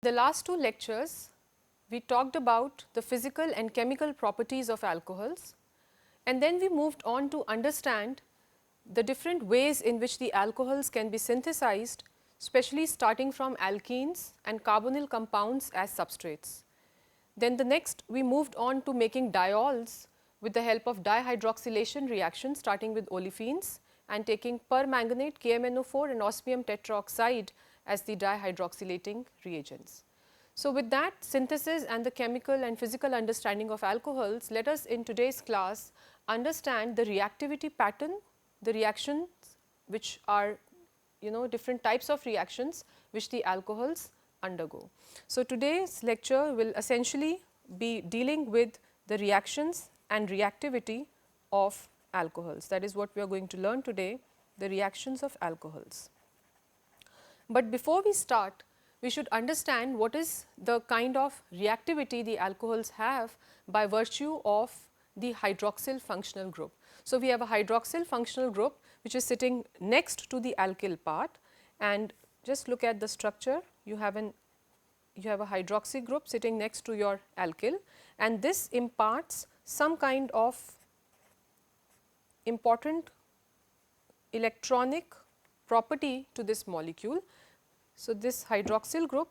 The last two lectures, we talked about the physical and chemical properties of alcohols, and then we moved on to understand the different ways in which the alcohols can be synthesized, especially starting from alkenes and carbonyl compounds as substrates. Then the next we moved on to making diols with the help of dihydroxylation reaction starting with olefins and taking permanganate, KMnO4 and osmium tetroxide as the dihydroxylating reagents. So, with that synthesis and the chemical and physical understanding of alcohols, let us in today's class understand the reactivity pattern, the reactions which are different types of reactions which the alcohols undergo. So, today's lecture will essentially be dealing with the reactions and reactivity of alcohols. That is what we are going to learn today, the reactions of alcohols. But before we start, we should understand what is the kind of reactivity the alcohols have by virtue of the hydroxyl functional group. So, we have a hydroxyl functional group which is sitting next to the alkyl part, and just look at the structure. You have a hydroxy group sitting next to your alkyl, and this imparts some kind of important electronic property to this molecule. So, this hydroxyl group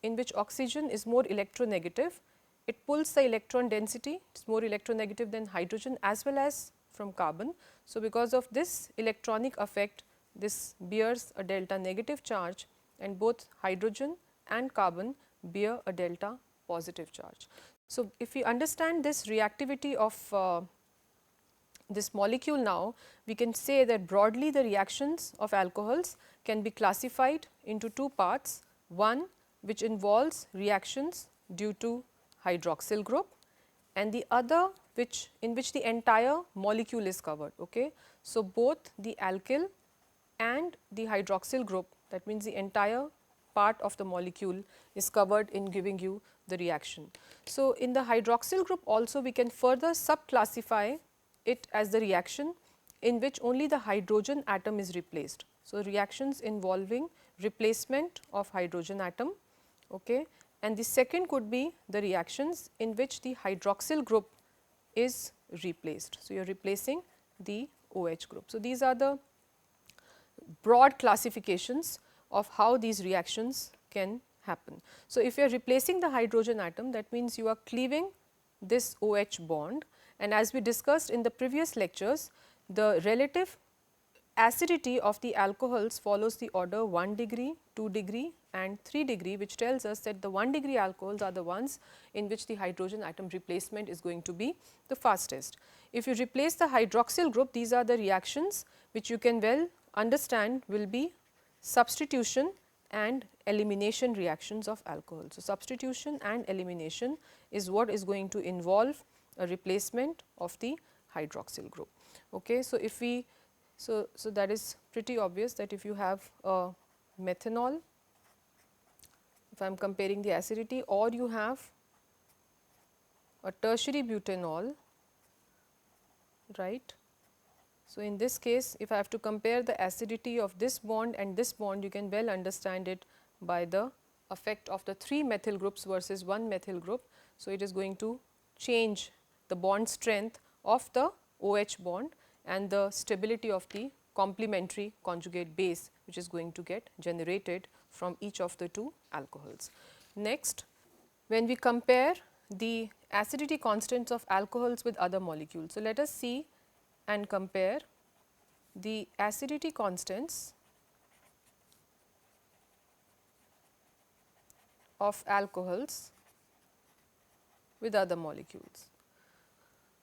in which oxygen is more electronegative, it pulls the electron density, it is more electronegative than hydrogen as well as from carbon. So, because of this electronic effect, this bears a delta negative charge, and both hydrogen and carbon bear a delta positive charge. So, if we understand this reactivity of this molecule now, we can say that broadly the reactions of alcohols can be classified into two parts, one which involves reactions due to hydroxyl group and the other in which the entire molecule is covered. Okay. So, both the alkyl and the hydroxyl group, that means the entire part of the molecule is covered in giving you the reaction. So, in the hydroxyl group also we can further subclassify it as the reaction in which only the hydrogen atom is replaced. So, reactions involving replacement of hydrogen atom, okay. And the second could be the reactions in which the hydroxyl group is replaced. So, you are replacing the OH group. So, these are the broad classifications of how these reactions can happen. So, if you are replacing the hydrogen atom, that means you are cleaving this OH bond, and as we discussed in the previous lectures, the relative acidity of the alcohols follows the order 1 degree, 2 degree and 3 degree, which tells us that the 1 degree alcohols are the ones in which the hydrogen atom replacement is going to be the fastest. If you replace the hydroxyl group, these are the reactions which you can well understand will be substitution and elimination reactions of alcohol. So, substitution and elimination is what is going to involve a replacement of the hydroxyl group. Okay. So, if we so that is pretty obvious that if you have a methanol, if I am comparing the acidity, or you have a tertiary butanol, right. So, in this case, if I have to compare the acidity of this bond and this bond, you can well understand it by the effect of the 3 methyl groups versus 1 methyl group. So, it is going to change the bond strength of the OH bond and the stability of the complementary conjugate base, which is going to get generated from each of the two alcohols. Next, when we compare the acidity constants of alcohols with other molecules. So, let us see and compare the acidity constants of alcohols with other molecules.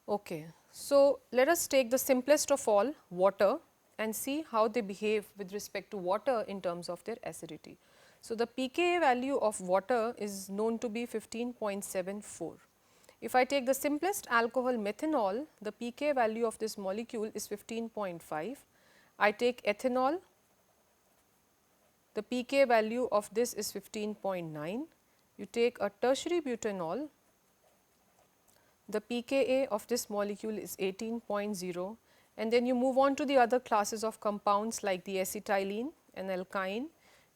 Okay. So, let us take the simplest of all, water, and see how they behave with respect to water in terms of their acidity. So, the pKa value of water is known to be 15.74. If I take the simplest alcohol methanol, the pKa value of this molecule is 15.5. I take ethanol, the pKa value of this is 15.9. You take a tertiary butanol, the pKa of this molecule is 18.0, and then you move on to the other classes of compounds like the acetylene and alkyne.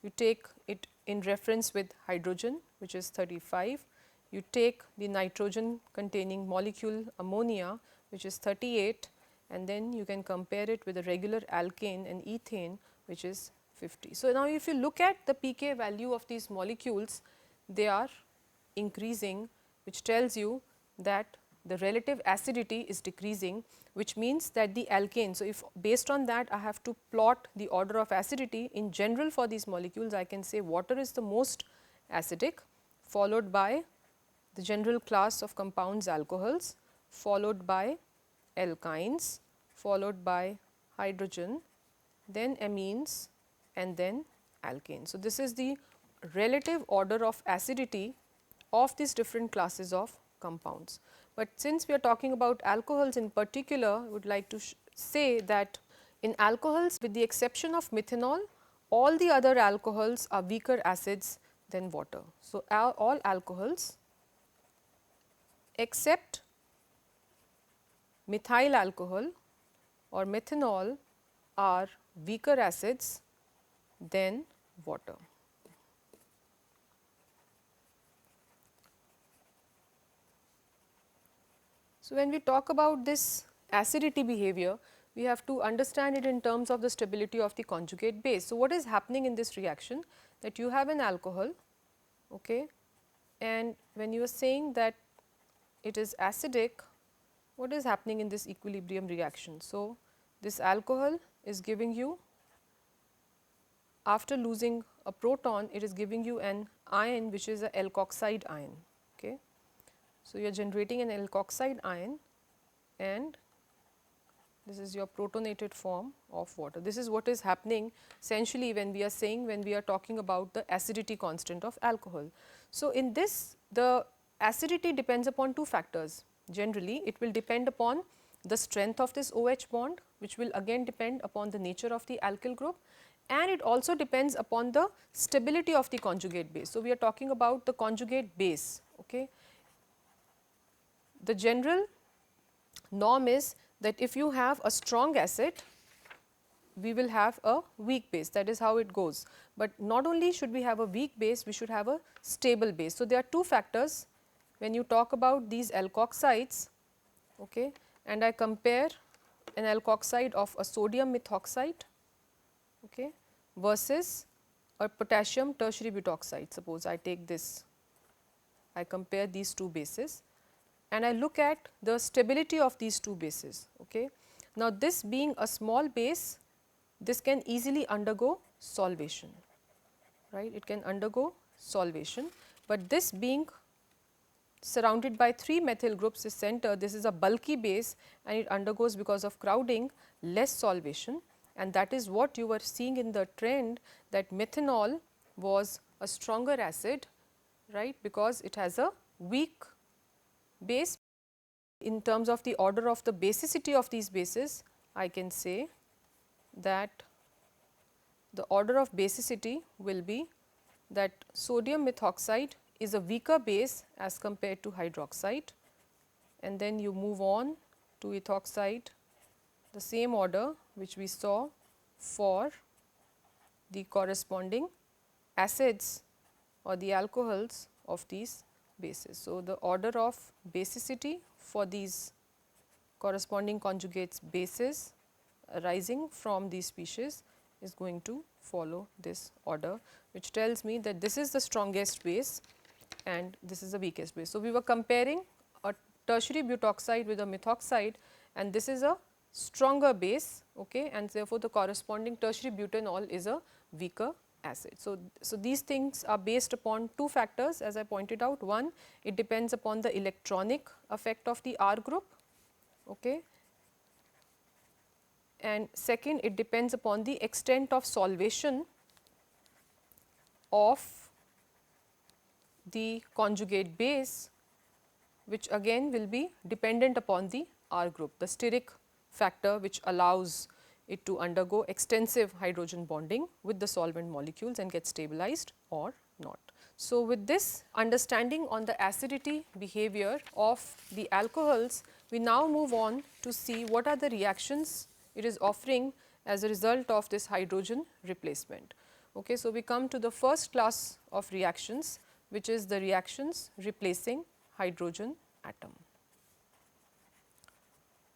You take it in reference with hydrogen, which is 35. You take the nitrogen containing molecule ammonia, which is 38, and then you can compare it with a regular alkane and ethane, which is 50. So, now if you look at the pK value of these molecules, they are increasing, which tells you that the relative acidity is decreasing, which means that the alkane. So, if based on that I have to plot the order of acidity in general for these molecules, I can say water is the most acidic, followed by the general class of compounds alcohols, followed by alkynes, followed by hydrogen, then amines, and then alkanes. So, this is the relative order of acidity of these different classes of compounds. But since we are talking about alcohols in particular, I would like to say that in alcohols, with the exception of methanol, all the other alcohols are weaker acids than water. So, all alcohols except methyl alcohol or methanol are weaker acids than water. So, when we talk about this acidity behavior, we have to understand it in terms of the stability of the conjugate base. So, what is happening in this reaction, that you have an alcohol, okay, and when you are saying that it is acidic, what is happening in this equilibrium reaction? So, this alcohol is giving you, after losing a proton, it is giving you an ion which is a alkoxide ion. Okay. So, you are generating an alkoxide ion, and this is your protonated form of water. This is what is happening essentially when we are saying, when we are talking about the acidity constant of alcohol. So, in this, the acidity depends upon two factors. Generally, it will depend upon the strength of this OH bond, which will again depend upon the nature of the alkyl group, and it also depends upon the stability of the conjugate base. So, we are talking about the conjugate base. Okay. The general norm is that if you have a strong acid, we will have a weak base, that is how it goes. But not only should we have a weak base, we should have a stable base. So, there are two factors when you talk about these alkoxides, okay, and I compare an alkoxide of a sodium methoxide, okay, versus a potassium tertiary butoxide. Suppose I take this, I compare these two bases and I look at the stability of these two bases. Okay. Now, this being a small base, this can easily undergo solvation, right, it can undergo solvation, but this being surrounded by 3 methyl groups is center, this is a bulky base and it undergoes, because of crowding, less solvation, and that is what you were seeing in the trend, that methanol was a stronger acid, right, because it has a weak base. In terms of the order of the basicity of these bases, I can say that the order of basicity will be that sodium methoxide is a weaker base as compared to hydroxide, and then you move on to ethoxide, the same order which we saw for the corresponding acids or the alcohols of these bases. So, the order of basicity for these corresponding conjugates bases arising from these species is going to follow this order, which tells me that this is the strongest base and this is the weakest base. So, we were comparing a tertiary butoxide with a methoxide, and this is a stronger base, okay, and therefore, the corresponding tertiary butanol is a weaker acid. So, these things are based upon two factors, as I pointed out. One, it depends upon the electronic effect of the R group, okay, and second, it depends upon the extent of solvation of the conjugate base, which again will be dependent upon the R group, the steric factor which allows it to undergo extensive hydrogen bonding with the solvent molecules and get stabilized or not. So, with this understanding on the acidity behavior of the alcohols, we now move on to see what are the reactions it is offering as a result of this hydrogen replacement. Okay, so, we come to the first class of reactions, which is the reactions replacing hydrogen atom.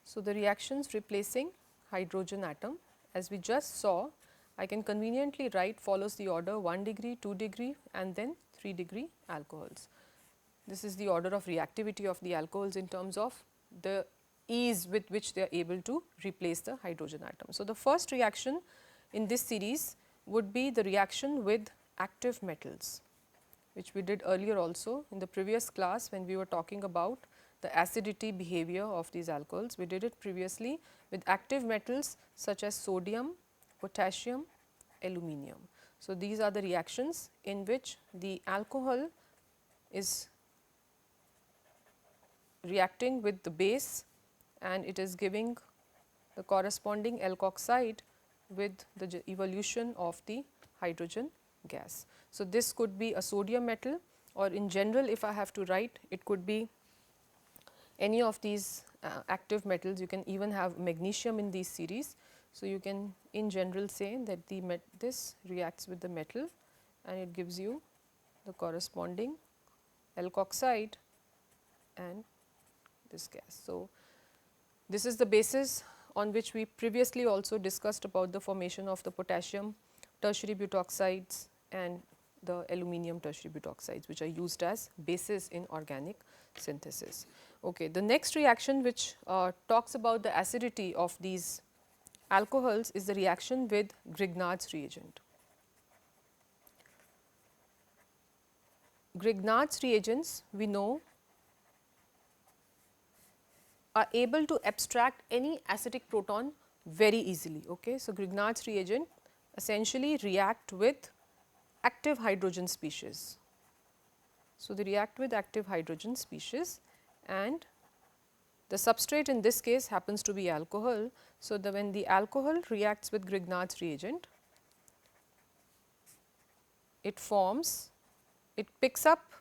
So, the reactions replacing hydrogen atom, as we just saw, I can conveniently write follows the order 1 degree, 2 degree and then 3 degree alcohols. This is the order of reactivity of the alcohols in terms of the ease with which they are able to replace the hydrogen atom. So, the first reaction in this series would be the reaction with active metals, which we did earlier also in the previous class when we were talking about the acidity behavior of these alcohols. We did it previously with active metals such as sodium, potassium, aluminium. So, these are the reactions in which the alcohol is reacting with the base and it is giving the corresponding alkoxide with the evolution of the hydrogen gas. So, this could be a sodium metal, or in general if I have to write, it could be any of these active metals. You can even have magnesium in these series. So, you can in general say that this reacts with the metal and it gives you the corresponding alkoxide and this gas. So, this is the basis on which we previously also discussed about the formation of the potassium tertiary butoxides and the aluminium tertiary butoxides, which are used as bases in organic synthesis. Okay. The next reaction which talks about the acidity of these alcohols is the reaction with Grignard's reagent. Grignard's reagents, we know, are able to abstract any acidic proton very easily. Okay. So, Grignard's reagent essentially react with active hydrogen species. So, they react with active hydrogen species and the substrate in this case happens to be alcohol. So, when the alcohol reacts with Grignard's reagent, it picks up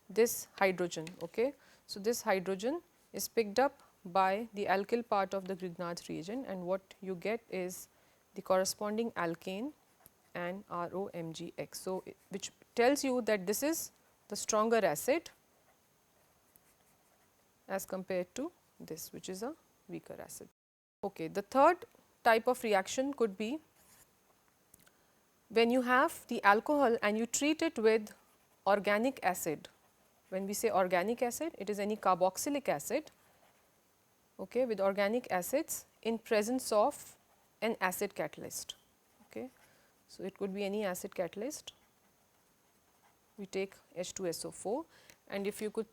this hydrogen. Okay. So, this hydrogen is picked up by the alkyl part of the Grignard's reagent and what you get is the corresponding alkane and ROMgX. So, which tells you that this is the stronger acid as compared to this, which is a weaker acid. Okay. The third type of reaction could be when you have the alcohol and you treat it with organic acid. When we say organic acid, it is any carboxylic acid, okay, with organic acids in presence of an acid catalyst. Okay. So, it could be any acid catalyst. We take H2SO4 and if you could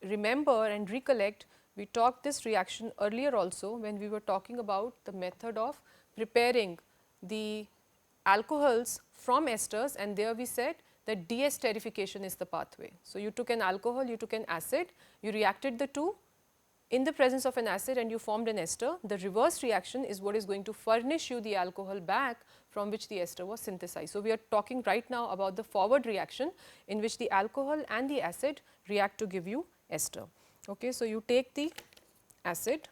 remember and recollect, we talked this reaction earlier also when we were talking about the method of preparing the alcohols from esters, and there we said that deesterification is the pathway. So, you took an alcohol, you took an acid, you reacted the two in the presence of an acid and you formed an ester. The reverse reaction is what is going to furnish you the alcohol back from which the ester was synthesized. So, we are talking right now about the forward reaction in which the alcohol and the acid react to give you ester. Okay. So, you take the acid,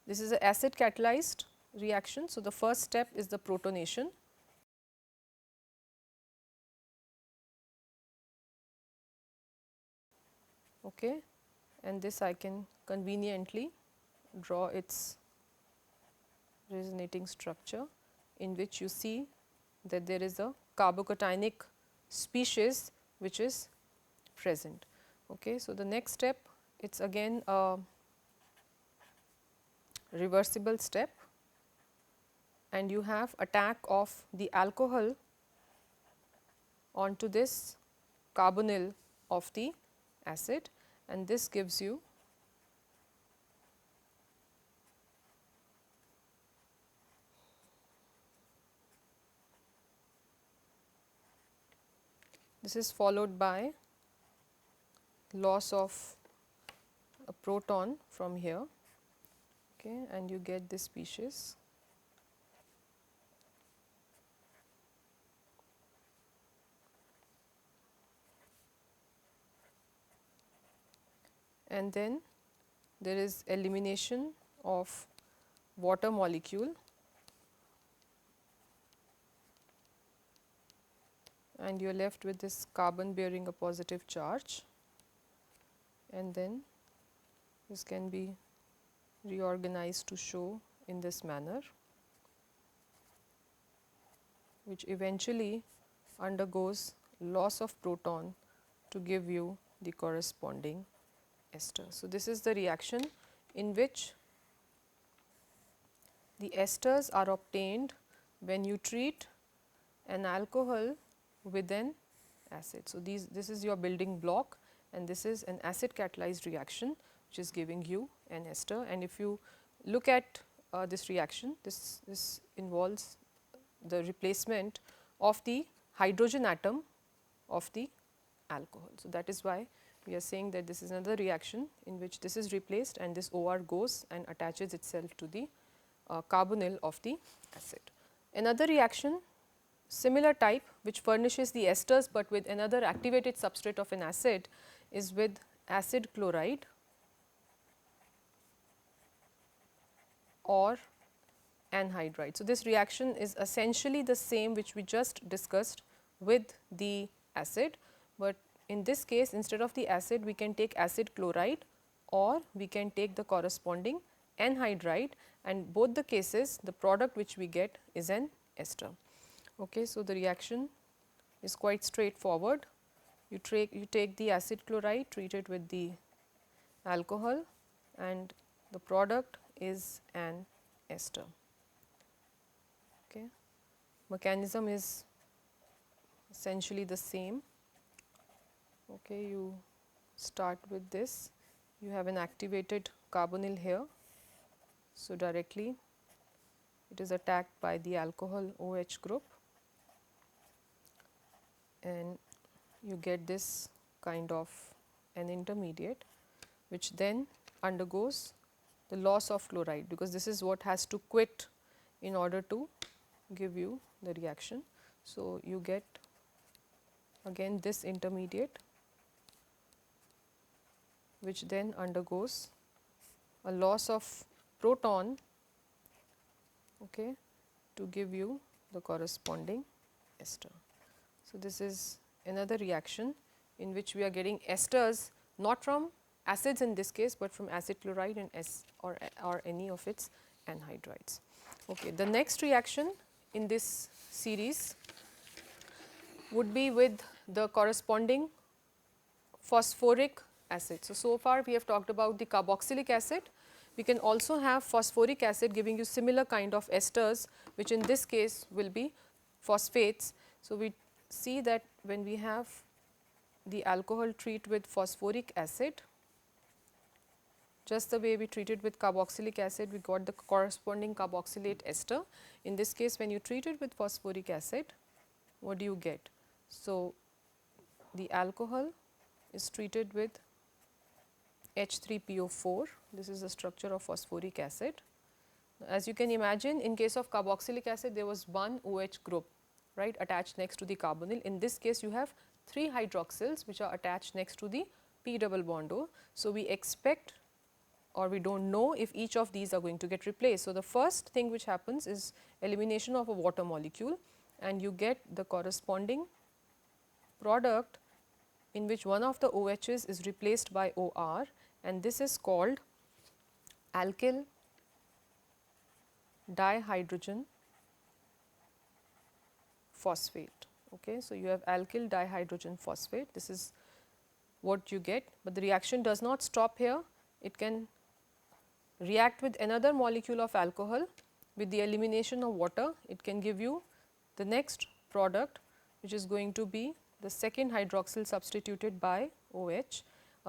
this is an acid catalyzed reaction. So, the first step is the protonation. Okay. And this I can conveniently draw its resonating structure in which you see that there is a carbocationic species which is present. Okay. So, the next step, it is again a reversible step and you have attack of the alcohol onto this carbonyl of the acid, and this gives you this is followed by loss of a proton from here, okay, and you get this species. And then there is elimination of water molecule and you are left with this carbon bearing a positive charge, and then this can be reorganized to show in this manner, which eventually undergoes loss of proton to give you the corresponding ester. So, this is the reaction in which the esters are obtained when you treat an alcohol with an acid. So, this is your building block, and this is an acid catalyzed reaction which is giving you an ester. And if you look at this reaction, this involves the replacement of the hydrogen atom of the alcohol. So, that is why we are saying that this is another reaction in which this is replaced and this OR goes and attaches itself to the carbonyl of the acid. Another reaction similar type which furnishes the esters, but with another activated substrate of an acid, is with acid chloride or anhydride. So, this reaction is essentially the same which we just discussed with the acid, but in this case instead of the acid we can take acid chloride or we can take the corresponding anhydride, and both the cases the product which we get is an ester. Okay, so, the reaction is quite straightforward. You take the acid chloride, treat it with the alcohol, and the product is an ester. Okay. Mechanism is essentially the same. Okay, you start with this, you have an activated carbonyl here. So, directly it is attacked by the alcohol OH group, and you get this kind of an intermediate which then undergoes the loss of chloride, because this is what has to quit in order to give you the reaction. So, you get again this intermediate which then undergoes a loss of proton, okay, to give you the corresponding ester. So, this is another reaction in which we are getting esters not from acids in this case, but from acid chloride and or any of its anhydrides. Okay. The next reaction in this series would be with the corresponding phosphoric acid. So far we have talked about the carboxylic acid. We can also have phosphoric acid giving you similar kind of esters, which in this case will be phosphates. So, we see that when we have the alcohol treat with phosphoric acid, just the way we treated with carboxylic acid, we got the corresponding carboxylate ester. In this case, when you treat it with phosphoric acid, what do you get? So, the alcohol is treated with H3PO4. This is the structure of phosphoric acid. As you can imagine, in case of carboxylic acid, there was one OH group, right, attached next to the carbonyl. In this case, you have 3 hydroxyls which are attached next to the P double bond O. So, we expect, or we do not know if each of these are going to get replaced. So, the first thing which happens is elimination of a water molecule, and you get the corresponding product in which one of the OHs is replaced by OR, and this is called alkyl dihydrogen phosphate. Okay. So, you have alkyl dihydrogen phosphate, this is what you get, but the reaction does not stop here. It can react with another molecule of alcohol with the elimination of water. It can give you the next product, which is going to be the second hydroxyl substituted by OH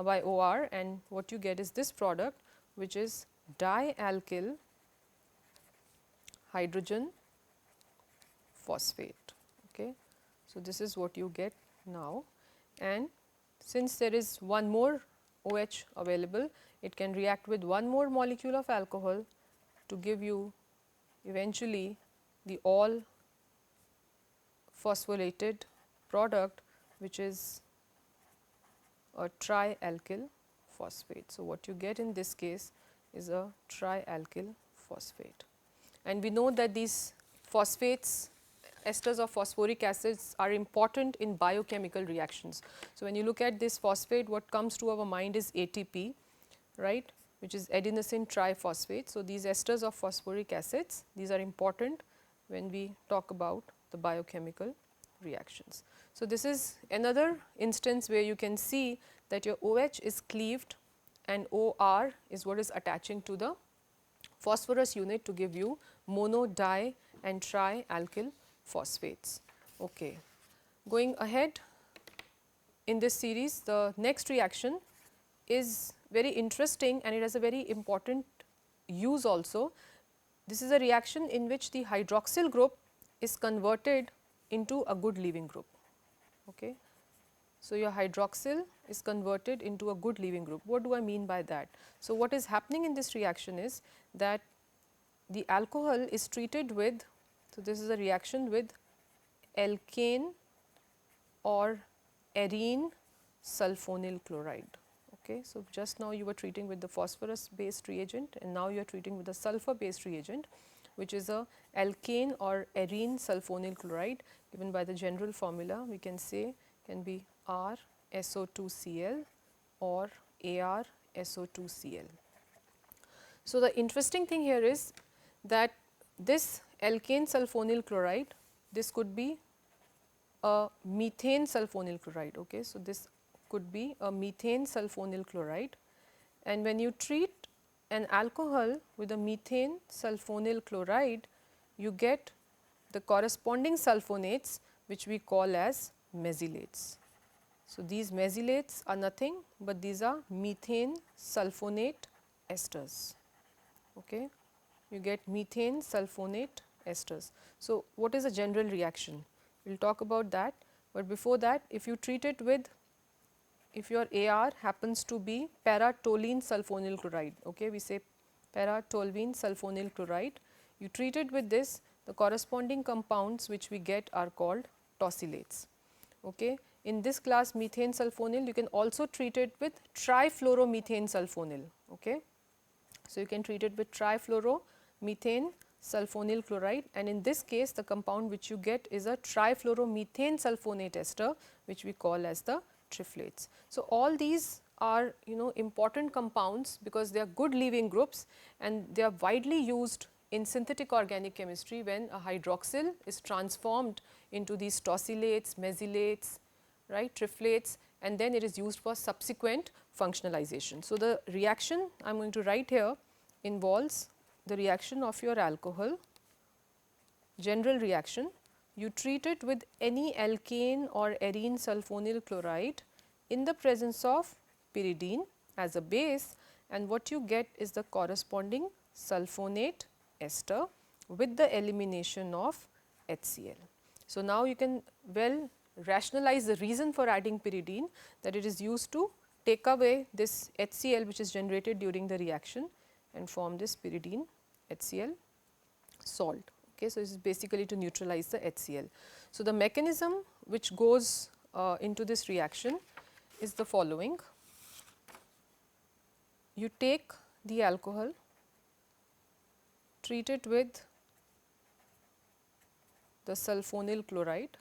by OR, and what you get is this product, which is dialkyl hydrogen phosphate. Okay. So, this is what you get now, and since there is one more OH available, it can react with one more molecule of alcohol to give you eventually the all phosphorylated product, which is a trialkyl phosphate. So, what you get in this case is a trialkyl phosphate, and we know that these phosphates esters of phosphoric acids are important in biochemical reactions. So, when you look at this phosphate, what comes to our mind is ATP, right, which is adenosine triphosphate. So, these esters of phosphoric acids, these are important when we talk about the biochemical reactions. So, this is another instance where you can see that your OH is cleaved and OR is what is attaching to the phosphorus unit to give you mono, di and trialkyl phosphates. Okay. Going ahead in this series, the next reaction is very interesting and it has a very important use also. This is a reaction in which the hydroxyl group is converted into a good leaving group. Okay. So, your hydroxyl is converted into a good leaving group. What do I mean by that? So, what is happening in this reaction is that the alcohol is treated with, so this is a reaction with alkane or arene sulfonyl chloride. Okay. So, just now you were treating with the phosphorus based reagent and now you are treating with the sulfur based reagent, which is a alkane or arene sulfonyl chloride, given by the general formula we can say can be R SO2Cl or Ar SO2Cl. So, the interesting thing here is that this alkane sulfonyl chloride, this could be a methane sulfonyl chloride. Okay. So, this could be a methane sulfonyl chloride, and when you treat an alcohol with a methane sulfonyl chloride, you get the corresponding sulfonates which we call as mesylates. So, these mesylates are nothing but these are methane sulfonate esters. Okay. You get methane sulfonate esters. So, what is a general reaction? We will talk about that, but before that, if you treat it with, if your AR happens to be para-toluene sulfonyl chloride, okay, we say para-toluene sulfonyl chloride, you treat it with this, the corresponding compounds which we get are called tosylates. Okay. In this class methane sulfonyl, you can also treat it with trifluoromethane sulfonyl. Okay. So, you can treat it with trifluoromethane sulfonyl chloride, and in this case the compound which you get is a trifluoromethane sulfonate ester, which we call as the triflates. So, all these are important compounds because they are good leaving groups and they are widely used in synthetic organic chemistry when a hydroxyl is transformed into these tosylates, mesylates, right, triflates, and then it is used for subsequent functionalization. So, the reaction I am going to write here involves the reaction of your alcohol, general reaction. You treat it with any alkane or arene sulfonyl chloride in the presence of pyridine as a base, and what you get is the corresponding sulfonate ester with the elimination of HCl. So, now you can well rationalize the reason for adding pyridine, that it is used to take away this HCl which is generated during the reaction and form this pyridine HCl salt. Okay. So, this is basically to neutralize the HCl. So, the mechanism which goes into this reaction is the following. You take the alcohol, treat it with the sulfonyl chloride.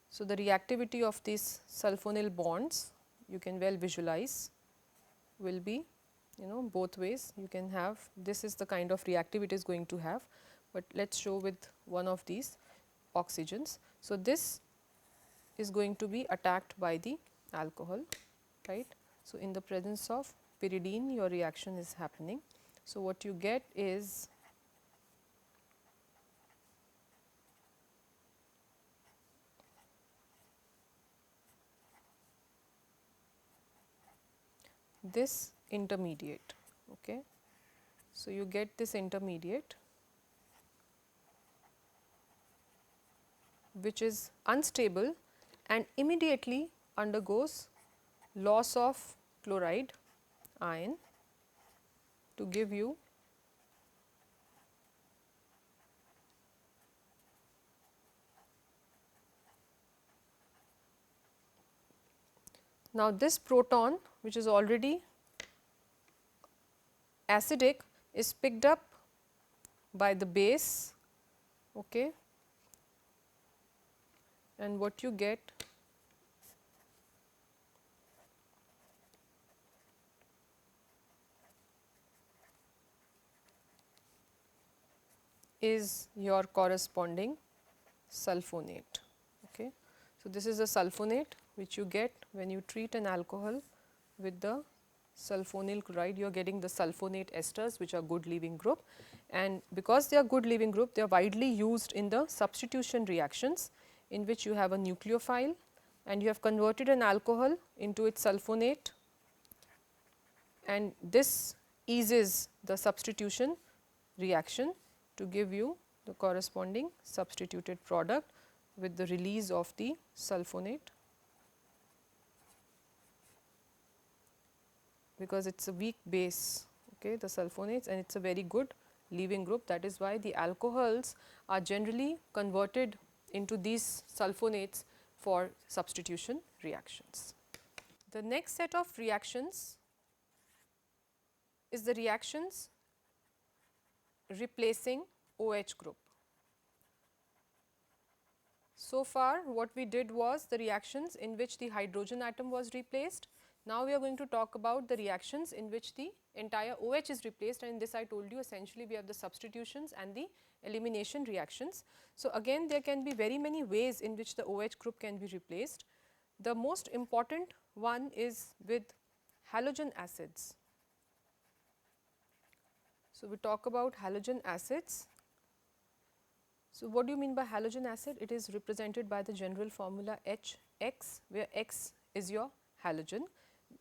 So, the reactivity of these sulfonyl bonds you can well visualize will be both ways. You can have, this is the kind of reactivity it is going to have, but let us show with one of these oxygens. So, this is going to be attacked by the alcohol, right. So, in the presence of pyridine your reaction is happening. So, what you get is this intermediate. Okay. So, you get this intermediate which is unstable and immediately undergoes loss of chloride ion to give you now this proton, which is already acidic, is picked up by the base, okay, and what you get is your corresponding sulfonate. Okay. So, this is a sulfonate which you get when you treat an alcohol with the sulfonyl chloride. You are getting the sulfonate esters which are good leaving group, and because they are good leaving group, they are widely used in the substitution reactions in which you have a nucleophile and you have converted an alcohol into its sulfonate, and this eases the substitution reaction to give you the corresponding substituted product with the release of the sulfonate, because it is a weak base, okay, the sulfonates, and it is a very good leaving group. That is why the alcohols are generally converted into these sulfonates for substitution reactions. The next set of reactions is the reactions replacing OH group. So far what we did was the reactions in which the hydrogen atom was replaced. Now we are going to talk about the reactions in which the entire OH is replaced, and in this I told you essentially we have the substitutions and the elimination reactions. So again there can be very many ways in which the OH group can be replaced. The most important one is with halogen acids. So we talk about halogen acids. So what do you mean by halogen acid? It is represented by the general formula HX, where X is your halogen.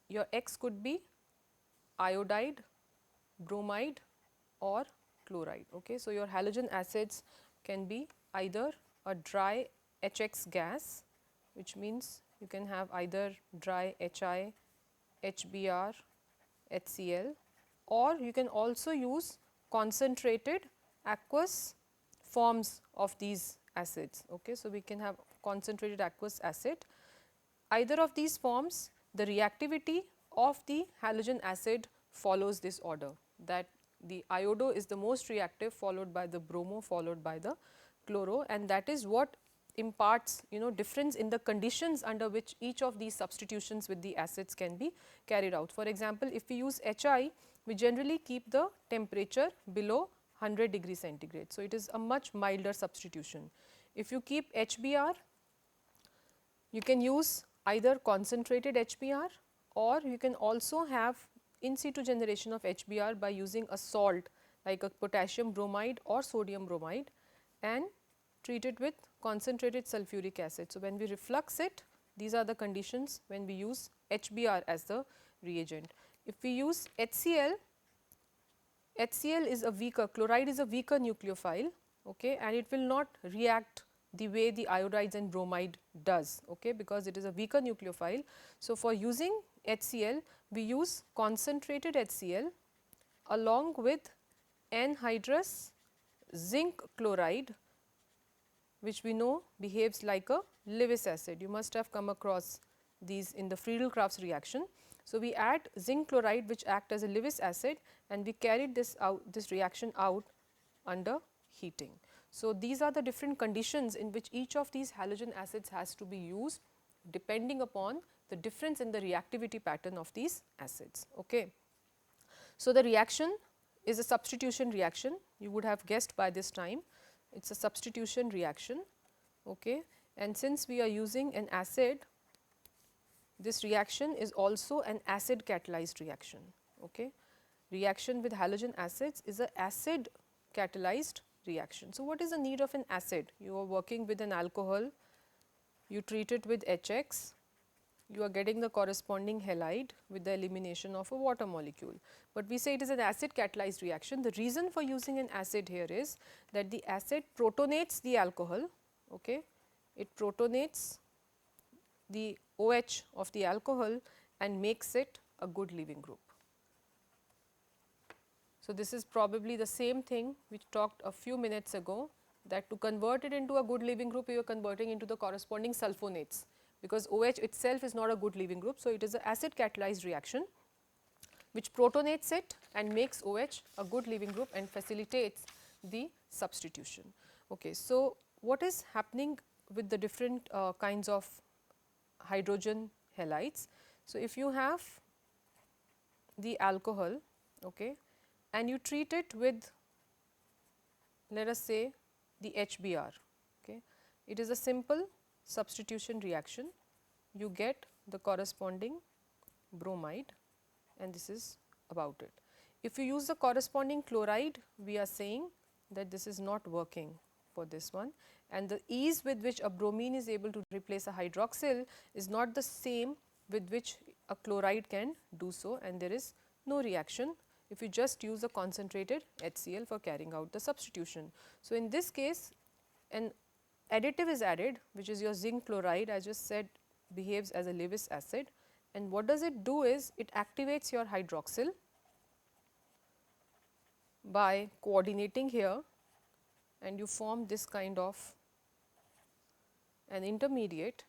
Your X could be iodide, bromide or chloride. Okay. So your halogen acids can be either a dry HX gas, which means you can have either dry HI, HBr, HCl, or you can also use concentrated aqueous forms of these acids. Okay. So, we can have concentrated aqueous acid. Either of these forms, the reactivity of the halogen acid follows this order, that the iodo is the most reactive, followed by the bromo, followed by the chloro, and that is what imparts difference in the conditions under which each of these substitutions with the acids can be carried out. For example, if we use HI, we generally keep the temperature below 100 degree centigrade. So, it is a much milder substitution. If you keep HBr, you can use either concentrated HBr, or you can also have in situ generation of HBr by using a salt like a potassium bromide or sodium bromide and treat it with concentrated sulfuric acid. So, when we reflux it, these are the conditions when we use HBr as the reagent. If we use HCl, HCl is a weaker, chloride is a weaker nucleophile, okay, and it will not react the way the iodides and bromide does, okay, because it is a weaker nucleophile. So, for using HCl, we use concentrated HCl along with anhydrous zinc chloride, which we know behaves like a Lewis acid. You must have come across these in the Friedel-Crafts reaction. So, we add zinc chloride which act as a Lewis acid, and we carried this reaction out under heating. So, these are the different conditions in which each of these halogen acids has to be used depending upon the difference in the reactivity pattern of these acids. Okay. So, the reaction is a substitution reaction, you would have guessed by this time, it is a substitution reaction, okay. And since we are using an acid, this reaction is also an acid catalyzed reaction, okay. Reaction with halogen acids is an acid catalyzed reaction. So, what is the need of an acid? You are working with an alcohol, you treat it with HX, you are getting the corresponding halide with the elimination of a water molecule. But we say it is an acid catalyzed reaction. The reason for using an acid here is that the acid protonates the alcohol, okay. It protonates the OH of the alcohol and makes it a good leaving group. So, this is probably the same thing which talked a few minutes ago, that to convert it into a good leaving group, you are converting into the corresponding sulfonates, because OH itself is not a good leaving group. So, it is an acid catalyzed reaction which protonates it and makes OH a good leaving group and facilitates the substitution. Okay. So, what is happening with the different kinds of hydrogen halides. So, if you have the alcohol, okay, and you treat it with, let us say, the HBr, okay, it is a simple substitution reaction. You get the corresponding bromide, and this is about it. If you use the corresponding chloride, we are saying that this is not working for this one, and the ease with which a bromine is able to replace a hydroxyl is not the same with which a chloride can do so, and there is no reaction if you just use a concentrated HCl for carrying out the substitution. So, in this case, an additive is added, which is your zinc chloride, I just said, behaves as a Lewis acid, and what does it do is it activates your hydroxyl by coordinating here, and you form this kind of an intermediate,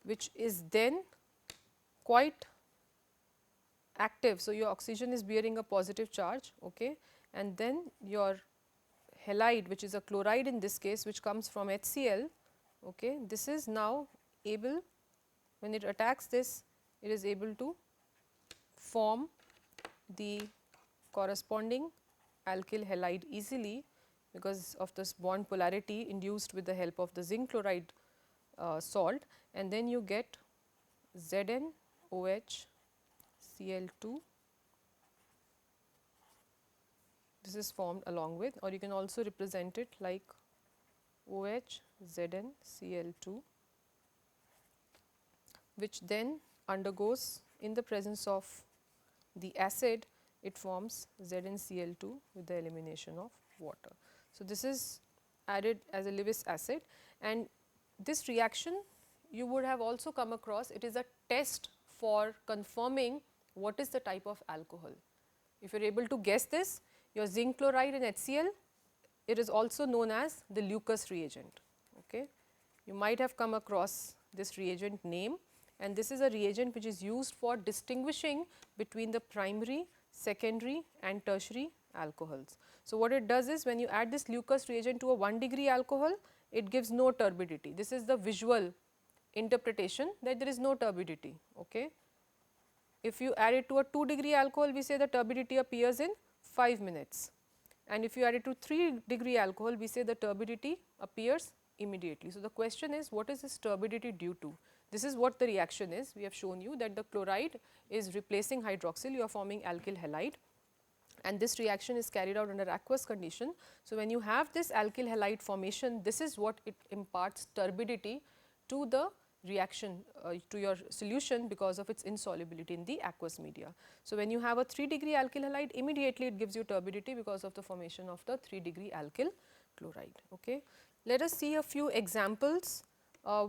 which is then quite active. So, your oxygen is bearing a positive charge, okay, and then your halide, which is a chloride in this case, which comes from HCl, okay, this is now able, when it attacks this, it is able to form the corresponding alkyl halide easily because of this bond polarity induced with the help of the zinc chloride salt, and then you get ZnOH Cl2. This is formed along with, or you can also represent it like OH Zn Cl2, which then undergoes, in the presence of the acid, it forms ZnCl2 with the elimination of water. So, this is added as a Lewis acid, and this reaction you would have also come across. It is a test for confirming what is the type of alcohol. If you are able to guess this, your zinc chloride and HCl, it is also known as the Lucas reagent. Okay. You might have come across this reagent name, and this is a reagent which is used for distinguishing between the primary, secondary and tertiary alcohols. So, what it does is, when you add this Lucas reagent to a 1 degree alcohol, it gives no turbidity. This is the visual interpretation that there is no turbidity. Okay. If you add it to a 2 degree alcohol, we say the turbidity appears in 5 minutes, and if you add it to 3 degree alcohol, we say the turbidity appears immediately. So, the question is, what is this turbidity due to? This is what the reaction is. We have shown you that the chloride is replacing hydroxyl, you are forming alkyl halide, and this reaction is carried out under aqueous condition. So, when you have this alkyl halide formation, this is what it imparts turbidity to the reaction, to your solution, because of its insolubility in the aqueous media. So, when you have a 3 degree alkyl halide, immediately it gives you turbidity because of the formation of the 3 degree alkyl chloride. Okay. Let us see a few examples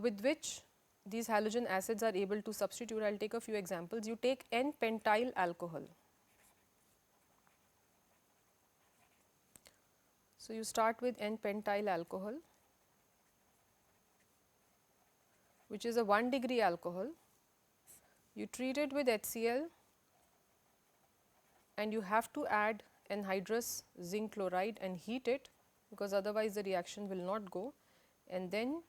with which these halogen acids are able to substitute. I will take a few examples. You take N-pentyl alcohol. So, you start with N-pentyl alcohol, which is a 1 degree alcohol. You treat it with HCl, and you have to add anhydrous zinc chloride and heat it, because otherwise the reaction will not go, and then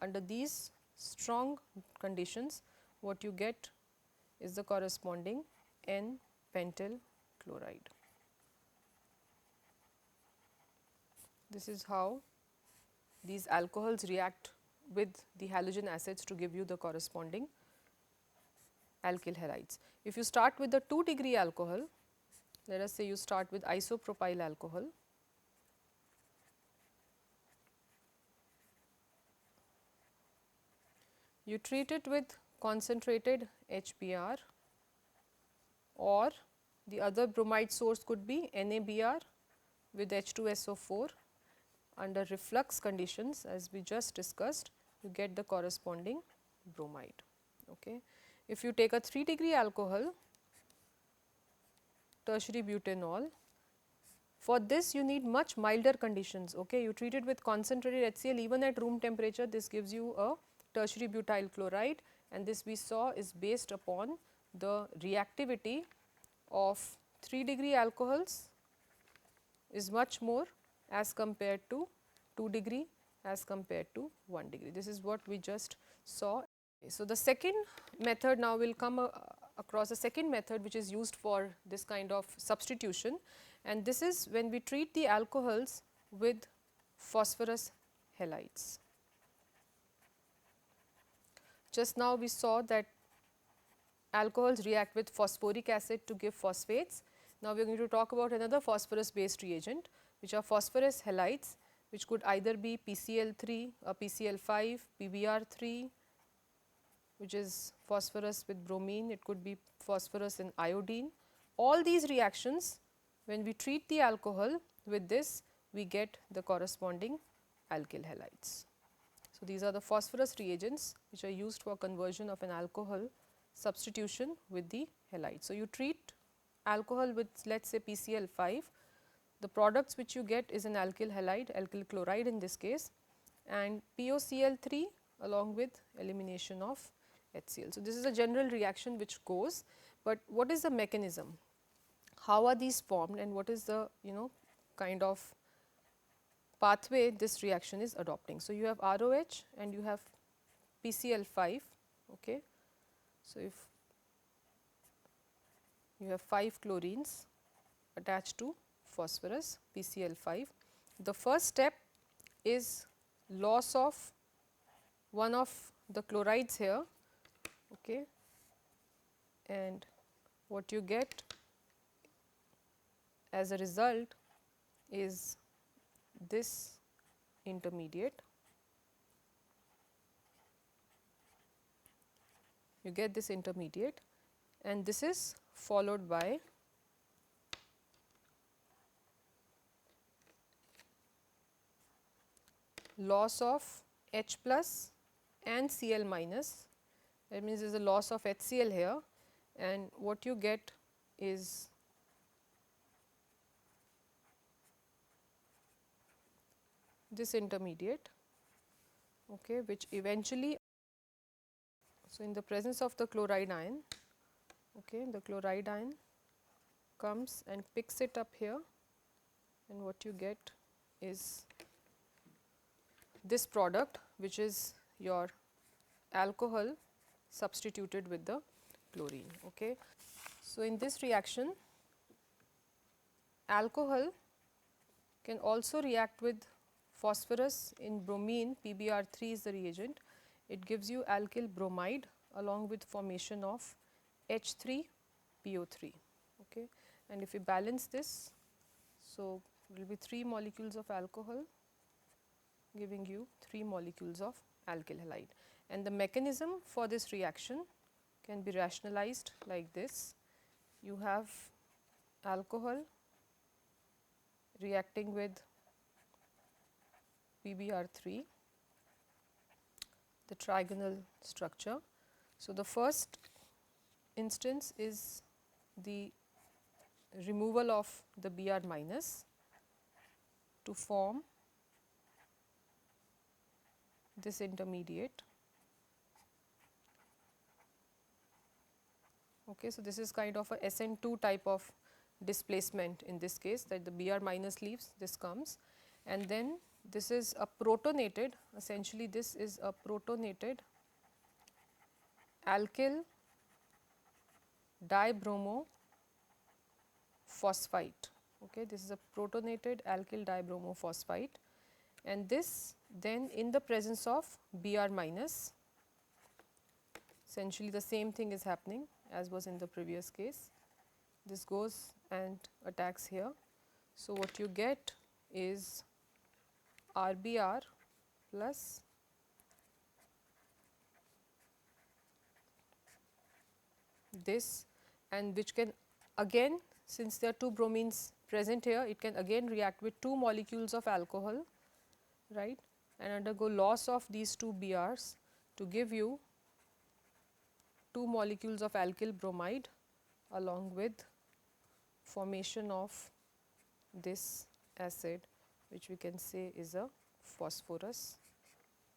under these strong conditions, what you get is the corresponding N-pentyl chloride. This is how these alcohols react with the halogen acids to give you the corresponding alkyl halides. If you start with the 2 degree alcohol, let us say you start with isopropyl alcohol. You treat it with concentrated HBr, or the other bromide source could be NaBr with H2SO4. Under reflux conditions, as we just discussed, you get the corresponding bromide. Okay. If you take a 3 degree alcohol, tertiary butanol, for this you need much milder conditions. Okay. You treat it with concentrated HCl, even at room temperature, this gives you a tertiary butyl chloride, and this we saw is based upon the reactivity of 3 degree alcohols is much more as compared to 2 degree as compared to 1 degree. This is what we just saw. So, the second method now will come across a second method which is used for this kind of substitution, and this is when we treat the alcohols with phosphorus halides. Just now we saw that alcohols react with phosphoric acid to give phosphates. Now, we are going to talk about another phosphorus based reagent which are phosphorus halides, which could either be PCl3 or PCl5, PBr3, which is phosphorus with bromine, it could be phosphorus and iodine. All these reactions, when we treat the alcohol with this, we get the corresponding alkyl halides. So, these are the phosphorus reagents which are used for conversion of an alcohol substitution with the halide. So, you treat alcohol with, let us say, PCl5, the products which you get is an alkyl halide, alkyl chloride in this case, and POCl3 along with elimination of HCl. So, this is a general reaction which goes, but what is the mechanism? How are these formed and what is the kind of pathway this reaction is adopting? So, you have ROH and you have PCl5. Okay. So, if you have 5 chlorines attached to phosphorus PCl5, the first step is loss of one of the chlorides here, okay, and what you get as a result is this intermediate. You get this intermediate, and this is followed by loss of H plus and Cl minus. That means there is a loss of HCl here, and what you get is this intermediate, okay, which eventually, so in the presence of the chloride ion, okay, the chloride ion comes and picks it up here, and what you get is this product, which is your alcohol substituted with the chlorine. Okay. So, in this reaction, alcohol can also react with phosphorus in bromine. PBr3 is the reagent. It gives you alkyl bromide along with formation of H3PO3. Okay. And if we balance this, so it will be 3 molecules of alcohol giving you 3 molecules of alkyl halide. And the mechanism for this reaction can be rationalized like this. You have alcohol reacting with PBr3, the trigonal structure. So, the first instance is the removal of the Br minus to form this intermediate. Okay, so, this is kind of a SN2 type of displacement in this case, that the Br minus leaves, this comes, and then this is a protonated, essentially this is a protonated alkyl dibromo phosphite. Okay, this is a protonated alkyl dibromo phosphite, and this then in the presence of Br minus, essentially the same thing is happening as was in the previous case. This goes and attacks here. So, what you get is RBr plus this, and which can again, since there are 2 bromines present here, it can again react with 2 molecules of alcohol, right, and undergo loss of these 2 Brs to give you 2 molecules of alkyl bromide along with formation of this acid, which we can say is a phosphorus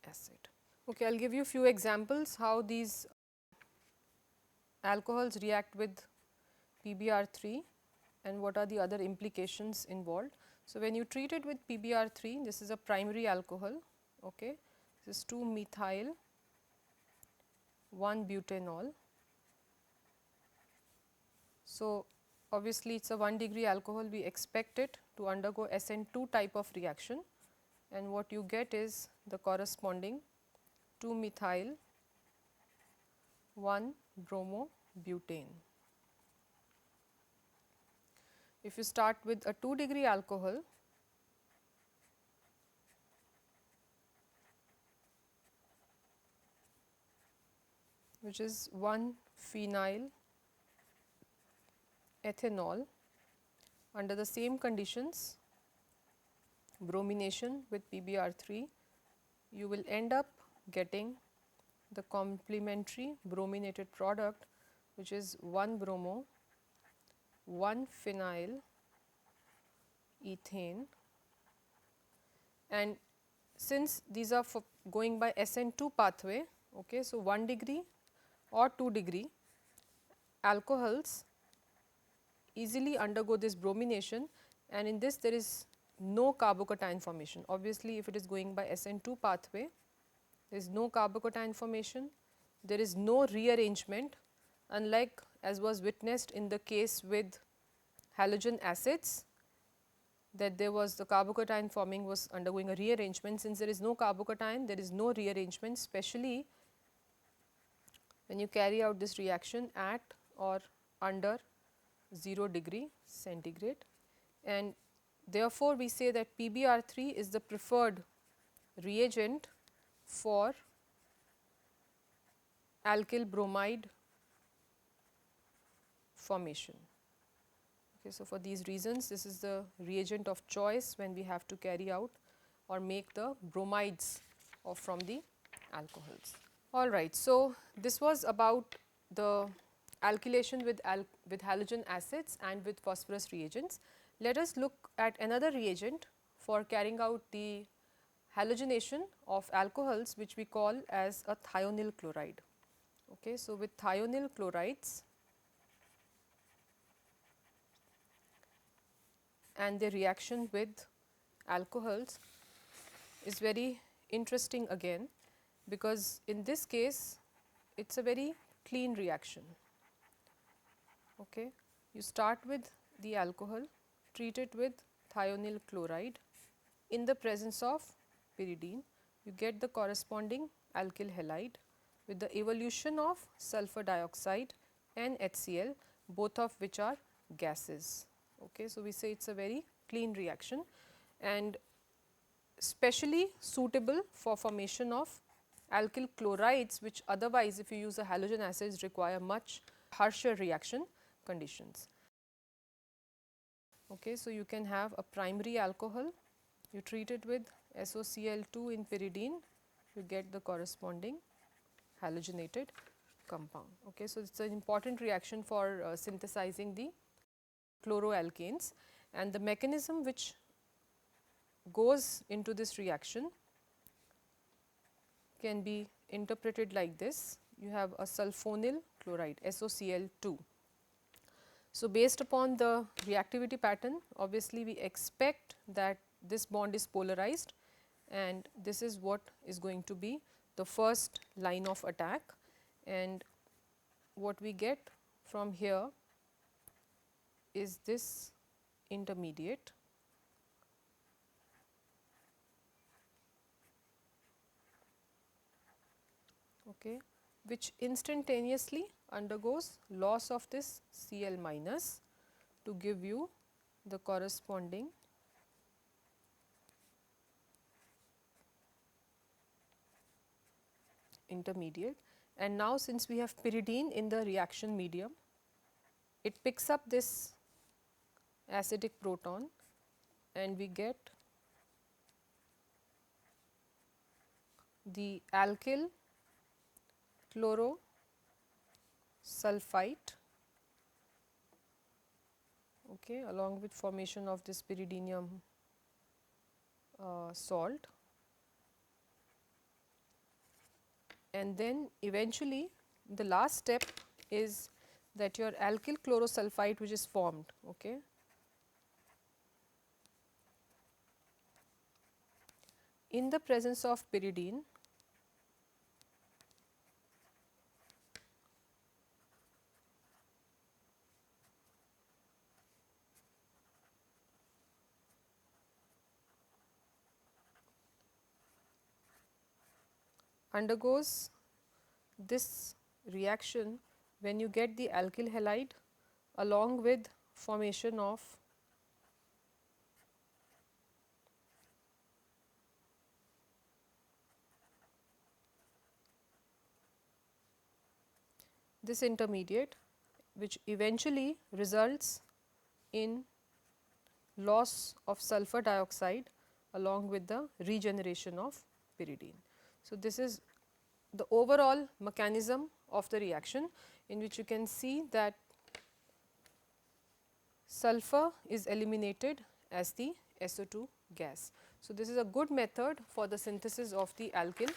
acid. Okay, I will give you a few examples how these alcohols react with PBr3 and what are the other implications involved. So, when you treat it with PBr3, this is a primary alcohol. Okay. This is 2 methyl 1 butanol. So, obviously, it is a 1 degree alcohol, we expect it to undergo SN2 type of reaction, and what you get is the corresponding 2 methyl 1 bromobutane. If you start with a 2 degree alcohol, which is 1 phenyl ethanol, under the same conditions, bromination with PBr3, you will end up getting the complementary brominated product, which is 1 bromo 1 phenyl ethane, and since these are for going by SN2 pathway, okay, so 1 degree or 2 degree alcohols easily undergo this bromination, and in this there is no carbocation formation. Obviously, if it is going by SN2 pathway, there is no carbocation formation, there is no rearrangement, unlike as was witnessed in the case with halogen acids, that there was the carbocation forming was undergoing a rearrangement. Since there is no carbocation, there is no rearrangement, especially when you carry out this reaction at or under 0 degree centigrade, and therefore, we say that PBr3 is the preferred reagent for alkyl bromide formation. Okay, so, for these reasons, this is the reagent of choice when we have to carry out or make the bromides of from the alcohols. All right. So, this was about the alkylation with halogen acids and with phosphorus reagents. Let us look at another reagent for carrying out the halogenation of alcohols, which we call as a thionyl chloride. Okay. So, with thionyl chlorides and the reaction with alcohols is very interesting again, because in this case it is a very clean reaction. Okay. You start with the alcohol, treat it with thionyl chloride in the presence of pyridine, you get the corresponding alkyl halide with the evolution of sulfur dioxide and HCl, both of which are gases. Okay. So, we say it is a very clean reaction and specially suitable for formation of alkyl chlorides, which otherwise if you use a halogen acids require much harsher reaction conditions. Okay. So, you can have a primary alcohol, you treat it with SOCl2 in pyridine, you get the corresponding halogenated compound. Okay. So, it is an important reaction for synthesizing the chloroalkanes, and the mechanism which goes into this reaction can be interpreted like this. You have a sulfonyl chloride SOCl2. So, based upon the reactivity pattern, obviously we expect that this bond is polarized, and this is what is going to be the first line of attack, and what we get from here is this intermediate. Okay, which instantaneously undergoes loss of this Cl minus to give you the corresponding intermediate. And now, since we have pyridine in the reaction medium, it picks up this acidic proton and we get the alkyl chlorosulphite, okay, along with formation of this pyridinium salt, and then eventually the last step is that your alkyl chlorosulphite which is formed, okay, in the presence of pyridine, undergoes this reaction when you get the alkyl halide along with formation of this intermediate, which eventually results in loss of sulfur dioxide along with the regeneration of pyridine. So, this is the overall mechanism of the reaction, in which you can see that sulfur is eliminated as the SO2 gas. So, this is a good method for the synthesis of the alkyl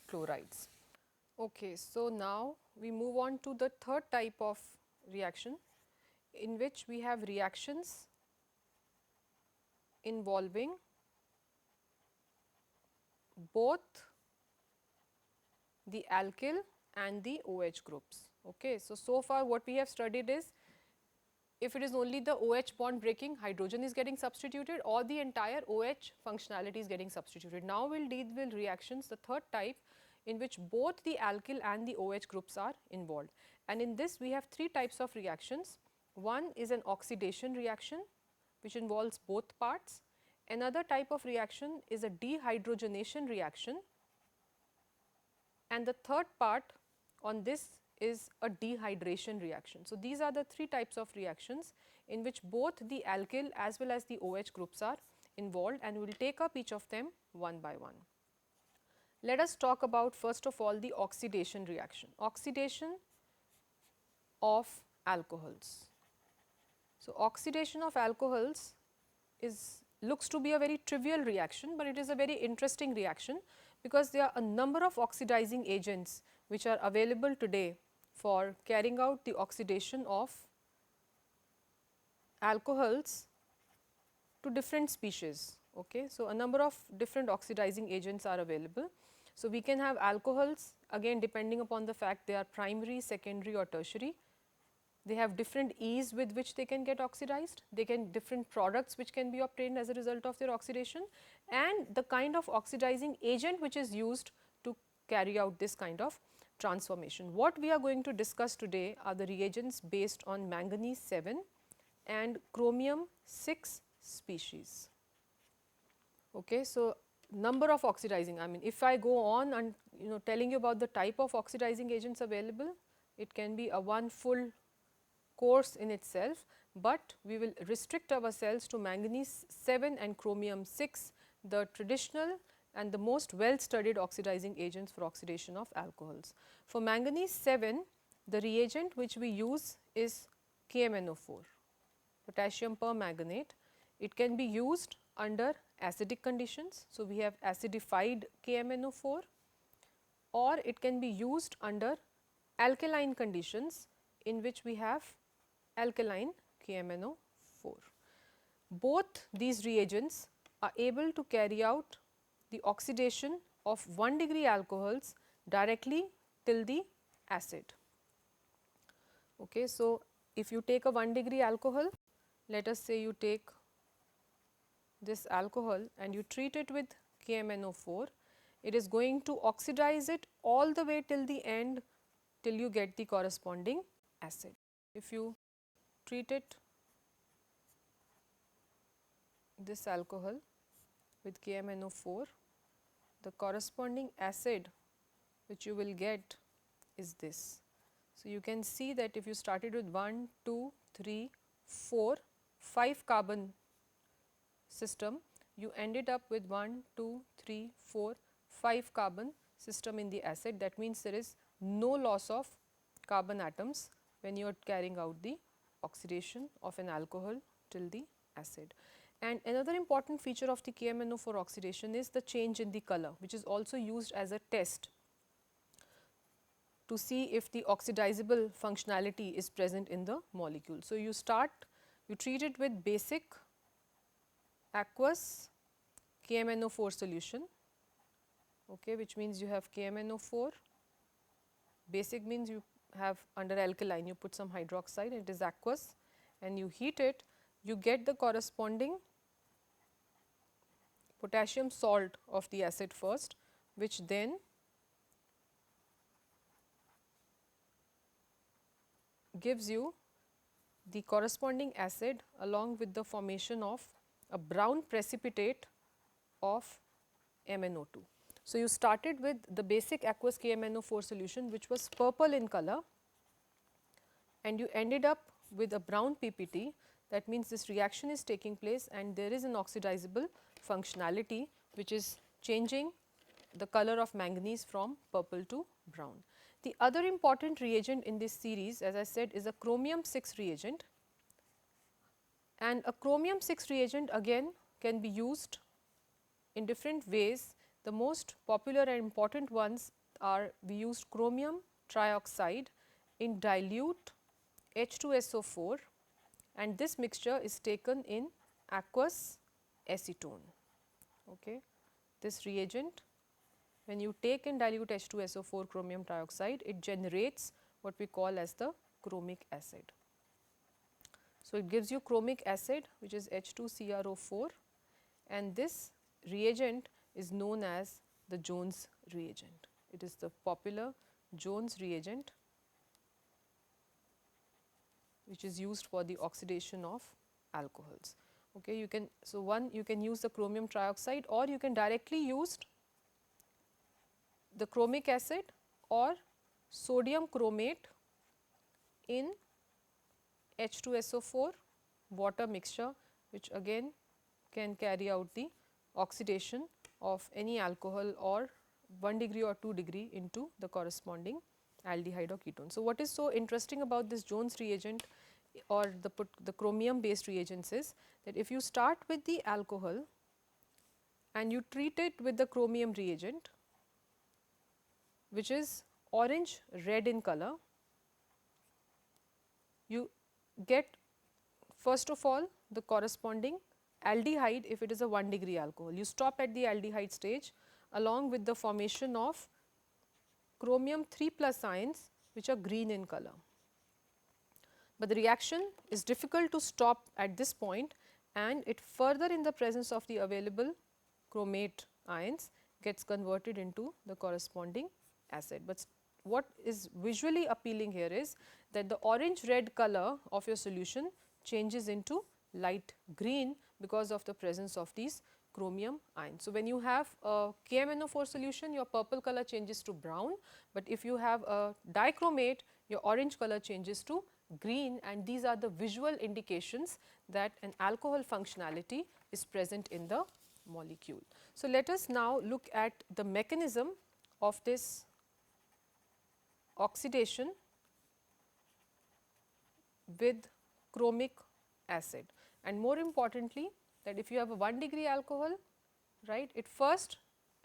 chlorides. Okay, so now we move on to the third type of reaction, in which we have reactions involving both the alkyl and the OH groups. Okay. So far what we have studied is, if it is only the OH bond breaking, hydrogen is getting substituted, or the entire OH functionality is getting substituted. Now we will deal with reactions, the third type, in which both the alkyl and the OH groups are involved. And in this we have three types of reactions. One is an oxidation reaction, which involves both parts. Another type of reaction is a dehydrogenation reaction, and the third part on this is a dehydration reaction. So, these are the three types of reactions in which both the alkyl as well as the OH groups are involved, and we will take up each of them one by one. Let us talk about first of all the oxidation reaction, oxidation of alcohols. So, oxidation of alcohols looks to be a very trivial reaction, but it is a very interesting reaction, because there are a number of oxidizing agents which are available today for carrying out the oxidation of alcohols to different species. Okay. So, a number of different oxidizing agents are available. So, we can have alcohols, again depending upon the fact they are primary, secondary or tertiary. They have different ease with which they can get oxidized, they can different products which can be obtained as a result of their oxidation, and the kind of oxidizing agent which is used to carry out this kind of transformation. What we are going to discuss today are the reagents based on manganese 7 and chromium 6 species. Okay, so, number of oxidizing, I mean if I go on and telling you about the type of oxidizing agents available, it can be a one full course in itself, but we will restrict ourselves to manganese 7 and chromium 6, the traditional and the most well studied oxidizing agents for oxidation of alcohols. For manganese 7, the reagent which we use is KMnO4, potassium permanganate. It can be used under acidic conditions. So, we have acidified KMnO4, or it can be used under alkaline conditions, in which we have alkaline KMnO4. Both these reagents are able to carry out the oxidation of 1 degree alcohols directly till the acid. Okay, so, if you take a 1 degree alcohol, let us say you take this alcohol and you treat it with KMnO4, it is going to oxidize it all the way till the end, till you get the corresponding acid. If you treat it, this alcohol with KMnO4, the corresponding acid which you will get is this. So, you can see that if you started with 1, 2, 3, 4, 5 carbon system, you ended up with 1, 2, 3, 4, 5 carbon system in the acid. That means there is no loss of carbon atoms when you are carrying out the oxidation of an alcohol till the acid. And another important feature of the KMnO4 oxidation is the change in the color, which is also used as a test to see if the oxidizable functionality is present in the molecule. So, you treat it with basic aqueous KMnO4 solution, okay, which means you have KMnO4. Basic means you have under alkaline, you put some hydroxide, it is aqueous, and you heat it, you get the corresponding potassium salt of the acid first, which then gives you the corresponding acid along with the formation of a brown precipitate of MnO2. So, you started with the basic aqueous KMnO4 solution, which was purple in color, and you ended up with a brown PPT. That means this reaction is taking place and there is an oxidizable functionality which is changing the color of manganese from purple to brown. The other important reagent in this series, as I said, is a chromium 6 reagent, and a chromium 6 reagent again can be used in different ways. The most popular and important ones are, we use chromium trioxide in dilute H2SO4, and this mixture is taken in aqueous acetone. Okay. This reagent, when you take in dilute H2SO4 chromium trioxide, it generates what we call as the chromic acid. So, it gives you chromic acid, which is H2CrO4, and this reagent is known as the Jones reagent. It is the popular Jones reagent which is used for the oxidation of alcohols. Okay, you can, so one, you can use the chromium trioxide, or you can directly use the chromic acid or sodium chromate in H2SO4 water mixture, which again can carry out the oxidation of any alcohol or 1 degree or 2 degree into the corresponding aldehyde or ketone. So, what is so interesting about this Jones reagent or the chromium based reagents is that if you start with the alcohol and you treat it with the chromium reagent, which is orange red in color, you get first of all the corresponding aldehyde if it is a 1 degree alcohol. You stop at the aldehyde stage along with the formation of chromium 3 plus ions which are green in color. But the reaction is difficult to stop at this point, and it further, in the presence of the available chromate ions, gets converted into the corresponding acid. But what is visually appealing here is that the orange red color of your solution changes into light green because of the presence of these chromium ions. So, when you have a KMnO4 solution, your purple color changes to brown, but if you have a dichromate, your orange color changes to green, and these are the visual indications that an alcohol functionality is present in the molecule. So, let us now look at the mechanism of this oxidation with chromic acid, and more importantly that if you have a 1 degree alcohol, right, it first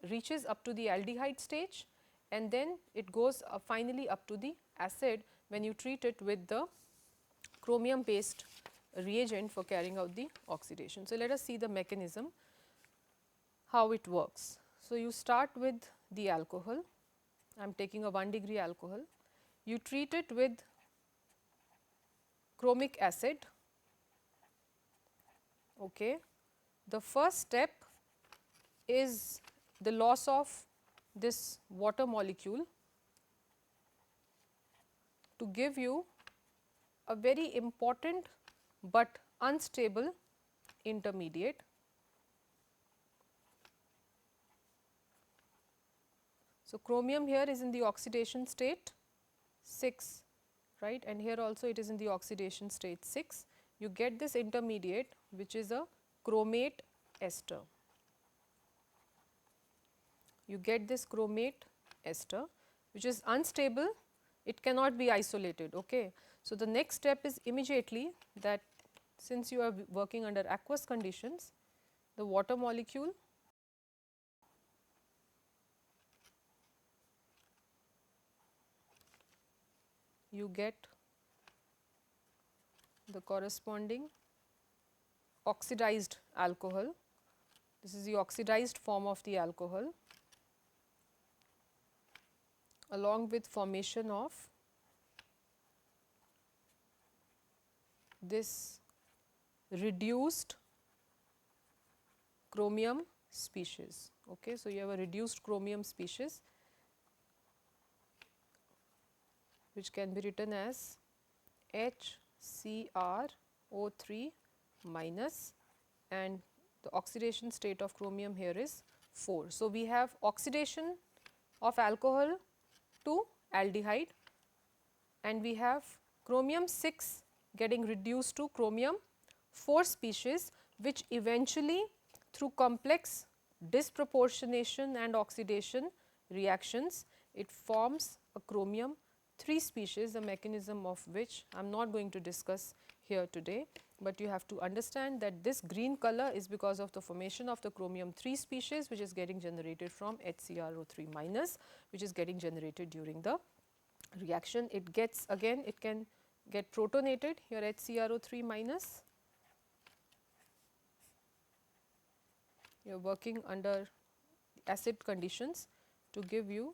reaches up to the aldehyde stage and then it goes finally up to the acid when you treat it with the chromium based reagent for carrying out the oxidation. So, let us see the mechanism, how it works. So, you start with the alcohol, I am taking a 1 degree alcohol, you treat it with chromic acid. Okay. The first step is the loss of this water molecule to give you a very important but unstable intermediate. So, chromium here is in the oxidation state 6, right, and here also it is in the oxidation state 6. You get this intermediate which is a chromate ester. You get this chromate ester which is unstable, it cannot be isolated. Okay. So, the next step is immediately that since you are working under aqueous conditions, the water molecule you get the corresponding oxidized alcohol. This is the oxidized form of the alcohol. along with formation of this reduced chromium species. Okay. So, you have a reduced chromium species which can be written as HCrO3 minus, and the oxidation state of chromium here is 4. So, we have oxidation of alcohol to aldehyde, and we have chromium 6 getting reduced to chromium 4 species, which eventually through complex disproportionation and oxidation reactions, it forms a chromium 3 species, the mechanism of which I am not going to discuss here today, but you have to understand that this green color is because of the formation of the chromium 3 species, which is getting generated from HCrO3 minus, which is getting generated during the reaction. It gets, again it can get protonated here, HCrO3 minus. You are working under acid conditions to give you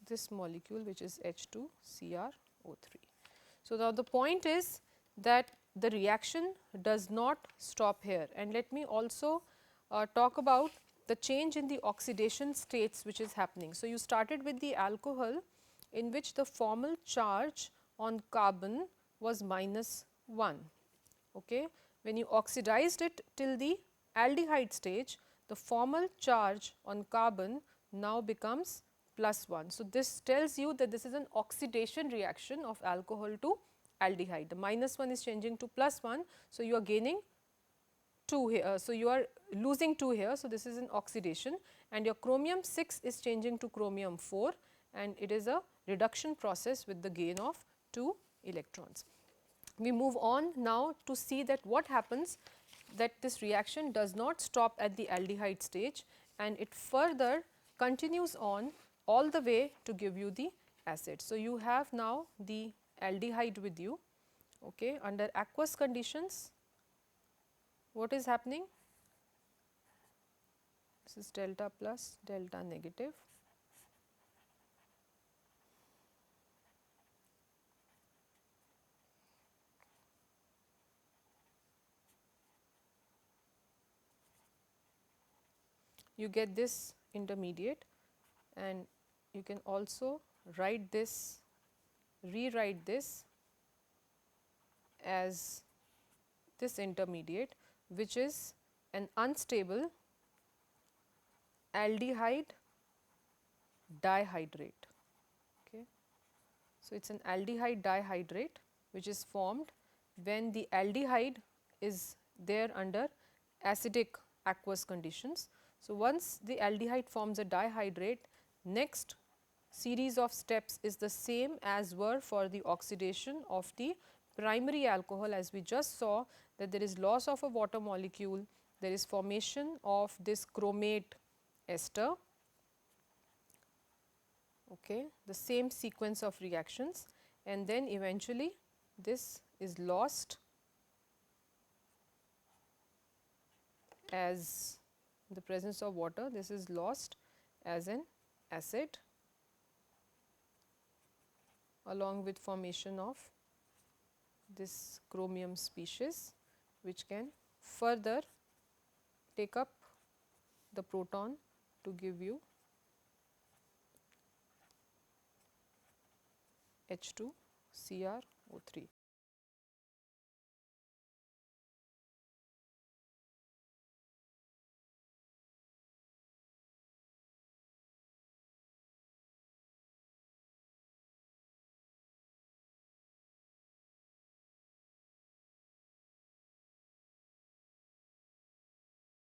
this molecule, which is H2CrO3. So, now the point is that the reaction does not stop here, and let me also talk about the change in the oxidation states which is happening. So, you started with the alcohol in which the formal charge on carbon was -1. Okay. When you oxidized it till the aldehyde stage, the formal charge on carbon now becomes +1. So, this tells you that this is an oxidation reaction of alcohol to aldehyde. The -1 is changing to +1. So, you are gaining 2 here. So, you are losing 2 here. So, this is an oxidation, and your chromium 6 is changing to chromium 4, and it is a reduction process with the gain of 2 electrons. We move on now to see that what happens, that this reaction does not stop at the aldehyde stage, and it further continues on all the way to give you the acid. So, you have now the aldehyde with you. Okay. Under aqueous conditions, what is happening? This is delta plus, delta negative. You get this intermediate, and you can also write this, rewrite this as this intermediate, which is an unstable aldehyde dihydrate. Okay. So, it is an aldehyde dihydrate which is formed when the aldehyde is there under acidic aqueous conditions. So, once the aldehyde forms a dihydrate, next series of steps is the same as were for the oxidation of the primary alcohol, as we just saw that there is loss of a water molecule, there is formation of this chromate ester, okay, the same sequence of reactions, and then eventually this is lost as the presence of water, this is lost as an acid along with formation of this chromium species, which can further take up the proton to give you H2CrO3.